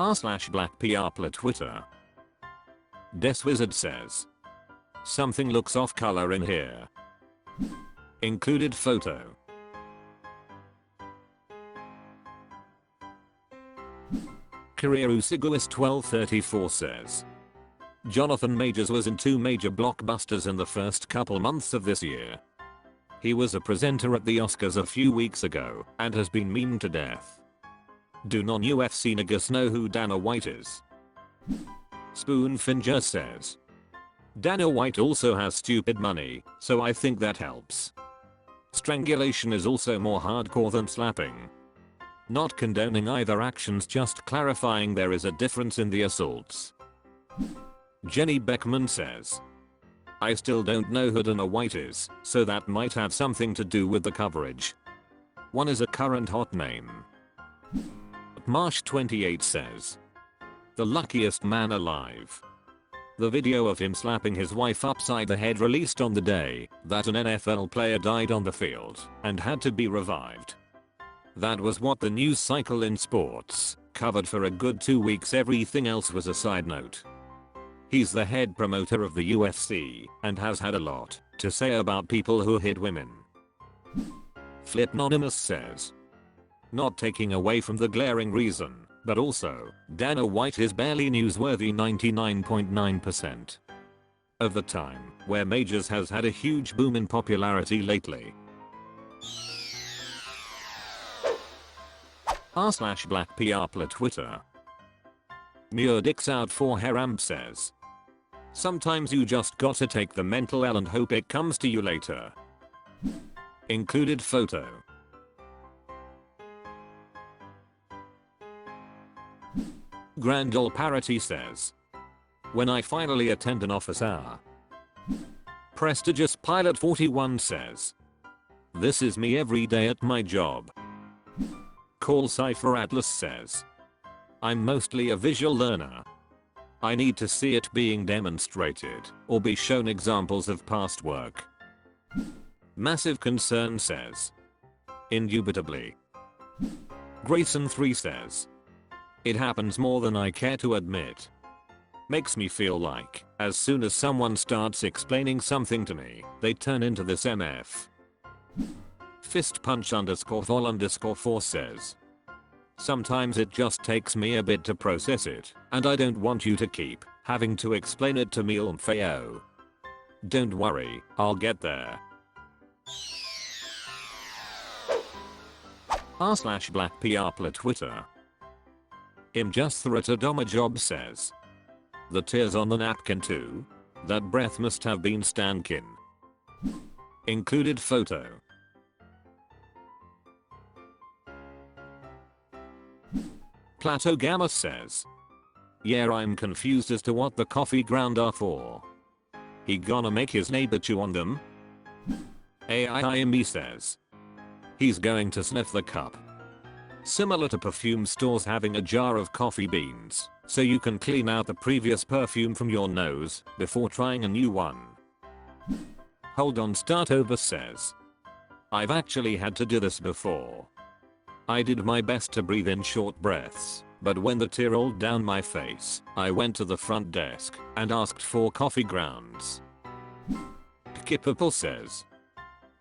r/black PR Twitter. Deswizard says. Something looks off color in here. Included photo. Career Usiguis 1234 says. Jonathan Majors was in 2 major blockbusters in the first couple months of this year. He was a presenter at the Oscars a few weeks ago and has been memed to death. Do non-UFC niggas know who Dana White is? Spoonfinger says. Dana White also has stupid money, so I think that helps. Strangulation is also more hardcore than slapping. Not condoning either actions, just clarifying there is a difference in the assaults. Jenny Beckman says. I still don't know who Dana White is, so that might have something to do with the coverage. One is a current hot name. Marsh28 says. The luckiest man alive. The video of him slapping his wife upside the head released on the day that an NFL player died on the field and had to be revived. That was what the news cycle in sports covered for a good 2 weeks. Everything else was a side note. He's the head promoter of the UFC and has had a lot to say about people who hit women. Flipnonymous says. Not taking away from the glaring reason, but also, Dana White is barely newsworthy 99.9% of the time, where Majors has had a huge boom in popularity lately. r/black PR Twitter. Muir dicks out for Harambe says. Sometimes you just gotta take the mental L and hope it comes to you later. Included photo. Grand Ol Parity says. When I finally attend an office hour. Prestigious Pilot 41 says. This is me every day at my job. Call Cypher Atlas says. I'm mostly a visual learner. I need to see it being demonstrated or be shown examples of past work. Massive Concern says. Indubitably. Grayson 3 says. It happens more than I care to admit. Makes me feel like, as soon as someone starts explaining something to me, they turn into this MF. Fistpunch_vol_4 says. Sometimes it just takes me a bit to process it, and I don't want you to keep having to explain it to me Feo. Don't worry, I'll get there. r/black PR Twitter. Just Doma Job says. The tears on the napkin too? That breath must have been STANKIN. Included photo. Plateau Gamma says. Yeah, I'm confused as to what the coffee ground are for. He gonna make his neighbor chew on them? AIIME says. He's going to sniff the cup. Similar to perfume stores having a jar of coffee beans, so you can clean out the previous perfume from your nose before trying a new one. Hold on Start Over says. I've actually had to do this before. I did my best to breathe in short breaths, but when the tear rolled down my face, I went to the front desk and asked for coffee grounds. Kipple says.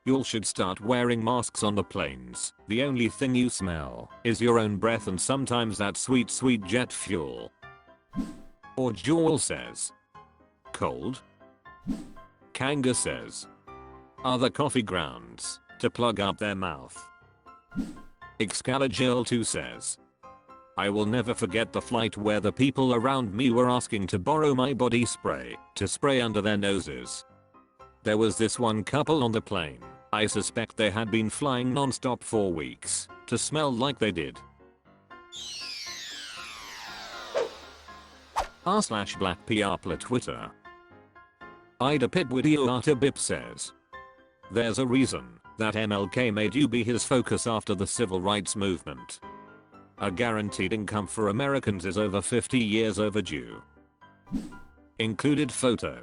You should start wearing masks on the planes. The only thing you smell is your own breath and sometimes that sweet jet fuel. Or Jewel says. Cold? Kanga says. Other coffee grounds to plug up their mouth. Excalibur 2 says. I will never forget the flight where the people around me were asking to borrow my body spray to spray under their noses. There was this one couple on the plane. I suspect they had been flying non-stop for weeks to smell like they did. r/black PR Twitter. Ida Pitwidio Bip says. There's a reason that MLK made you be his focus after the civil rights movement. A guaranteed income for Americans is over 50 years overdue. Included photo.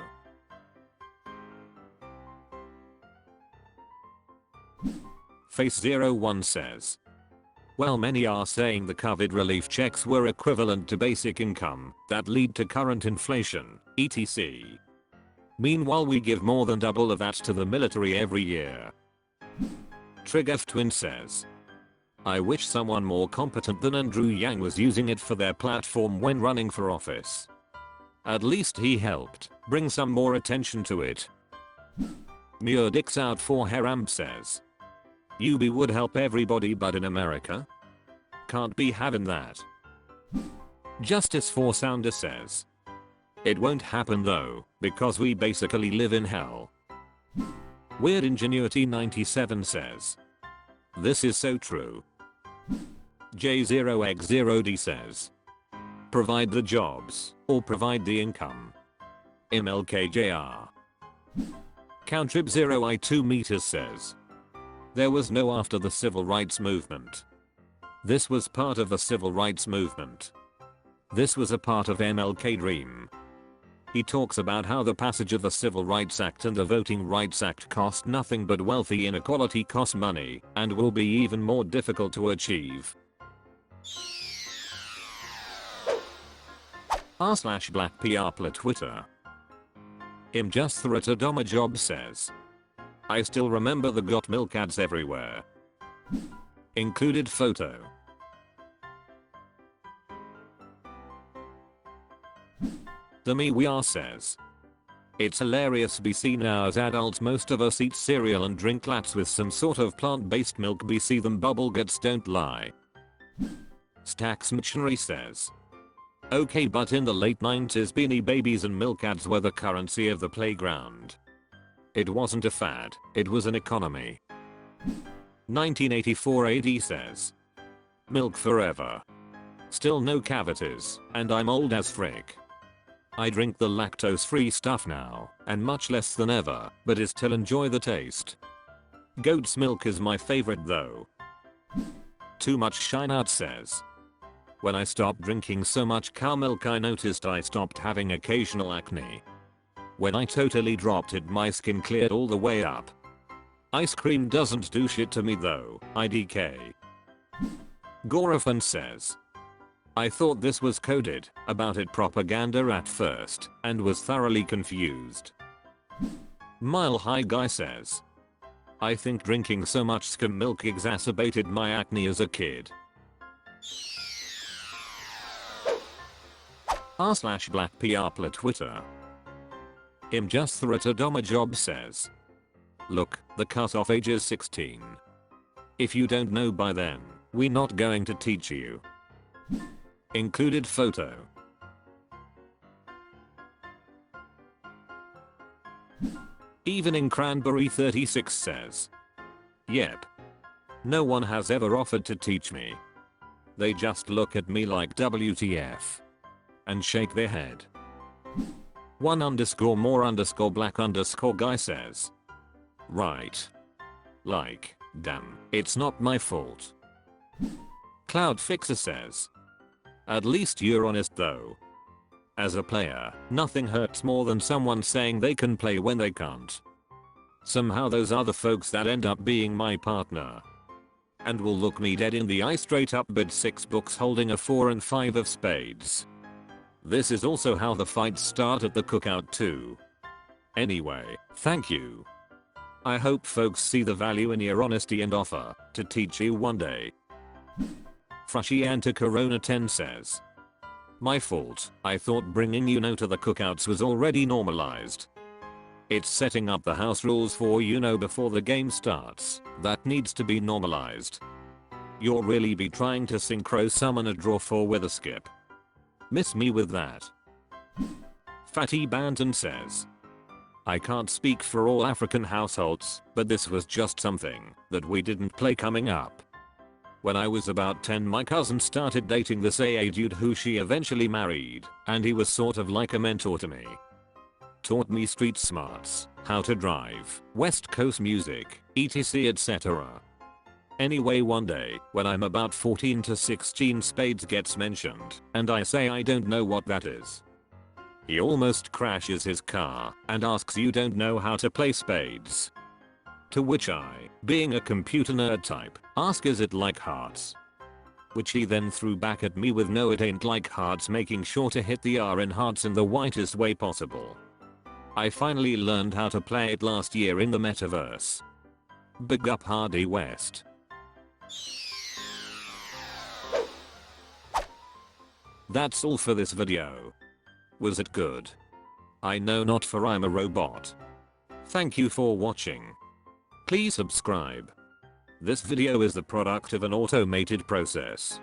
Face01 says. Well, many are saying the COVID relief checks were equivalent to basic income that lead to current inflation, etc. Meanwhile, we give more than double of that to the military every year. Trigger Twin says, I wish someone more competent than Andrew Yang was using it for their platform when running for office. At least he helped bring some more attention to it. Muir Dicks Out for Haramb says, UB would help everybody but in America? Can't be having that. Justice for Sounder says, it won't happen though, because we basically live in hell. Weird Ingenuity 97 says, this is so true. J0x0D says, provide the jobs, or provide the income. MLKJR. Countrib0I2 meters says, there was no after the civil rights movement. This was part of the civil rights movement. This was a part of MLK dream. He talks about how the passage of the Civil Rights Act and the Voting Rights Act cost nothing but wealthy inequality costs money and will be even more difficult to achieve. r/Black PR Twitter. Him just threw at a Doma job says, I still remember the got milk ads everywhere. Included photo. The Me We Are says, it's hilarious BC now as adults most of us eat cereal and drink lattes with some sort of plant-based milk BC them bubble guts don't lie. Stacks Missionary says, okay, but in the late 90s Beanie Babies and milk ads were the currency of the playground. It wasn't a fad, it was an economy. 1984 AD says, milk forever. Still no cavities, and I'm old as frick. I drink the lactose-free stuff now, and much less than ever, but I still enjoy the taste. Goat's milk is my favorite though. Too much shine out says, when I stopped drinking so much cow milk I noticed I stopped having occasional acne. When I totally dropped it my skin cleared all the way up. Ice cream doesn't do shit to me though, IDK. Gorafan says, I thought this was coded about it propaganda at first and was thoroughly confused. Mile High Guy says, I think drinking so much skim milk exacerbated my acne as a kid. r/Black PR Twitter. Him just threw at a Doma job says, look, the cutoff age is 16. If you don't know by then, we're not going to teach you. Included photo. Evening Cranberry 36 says, yep. No one has ever offered to teach me. They just look at me like WTF. And shake their head. 1_more_black_ guy says, right. Like, damn, it's not my fault. Cloud Fixer says, at least you're honest though. As a player, nothing hurts more than someone saying they can play when they can't. Somehow those are the folks that end up being my partner. And will look me dead in the eye straight up bid 6 books holding a 4 and 5 of spades. This is also how the fights start at the cookout too. Anyway, thank you. I hope folks see the value in your honesty and offer to teach you one day. Frushy Anta Corona 10 says, my fault, I thought bringing to the cookouts was already normalized. It's setting up the house rules for before the game starts that needs to be normalized. You'll really be trying to synchro summon a draw 4 with a skip. Miss me with that. Fatty Banton says, I can't speak for all African households, but this was just something that we didn't play coming up. When I was about 10 my cousin started dating this AA dude who she eventually married, and he was sort of like a mentor to me. Taught me street smarts, how to drive, West Coast music, etc etc. Anyway, one day, when I'm about 14 to 16 spades gets mentioned, and I say I don't know what that is. He almost crashes his car and asks you don't know how to play spades. To which I, being a computer nerd type, ask is it like hearts? which he then threw back at me with no it ain't like hearts, making sure to hit the R in hearts in the whitest way possible. I finally learned how to play it last year in the metaverse. Big up Hardy West. That's all for this video. Was it good? I know not, for I'm a robot. Thank you for watching. Please subscribe. This video is the product of an automated process.